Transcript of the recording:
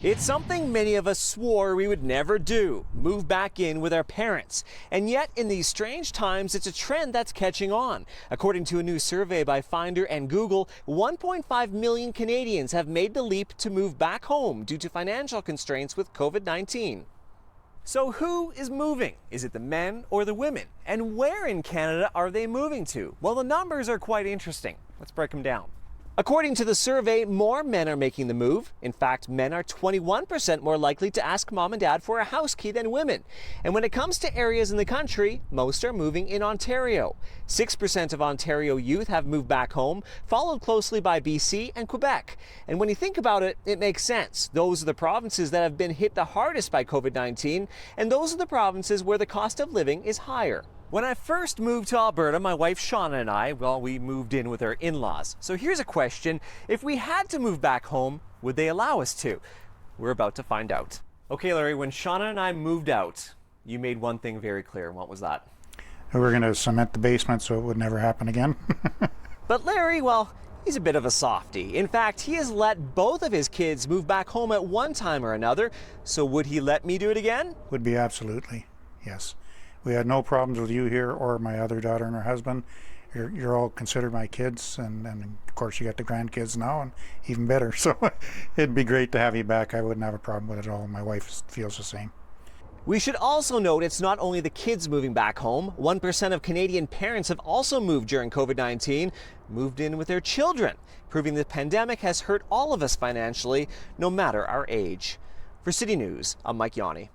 It's something many of us swore we would never do, move back in with our parents. And yet, in these strange times, it's a trend that's catching on. According to a new survey by Finder and Google, 1.5 million Canadians have made the leap to move back home due to financial constraints with COVID-19. So who is moving? Is it the men or the women? And where in Canada are they moving to? Well, the numbers are quite interesting. Let's break them down. According to the survey, more men are making the move. In fact, men are 21% more likely to ask mom and dad for a house key than women. And when it comes to areas in the country, most are moving in Ontario. 6% of Ontario youth have moved back home, followed closely by BC and Quebec. And when you think about it, it makes sense. Those are the provinces that have been hit the hardest by COVID-19, and those are the provinces where the cost of living is higher. When I first moved to Alberta, my wife Shauna and I, we moved in with our in-laws. So here's a question. If we had to move back home, would they allow us to? We're about to find out. Okay, Larry, when Shauna and I moved out, you made one thing very clear. What was that? We were going to cement the basement so it would never happen again. But Larry, well, he's a bit of a softie. In fact, he has let both of his kids move back home at one time or another. So would he let me do it again? Would be absolutely, yes. We had no problems with you here or my other daughter and her husband. You're all considered my kids, and of course you got the grandkids now, and even better. So it'd be great to have you back. I wouldn't have a problem with it at all. My wife feels the same. We should also note it's not only the kids moving back home. 1% of Canadian parents have also moved during COVID-19, moved in with their children, proving the pandemic has hurt all of us financially, no matter our age. For City News, I'm Yawney.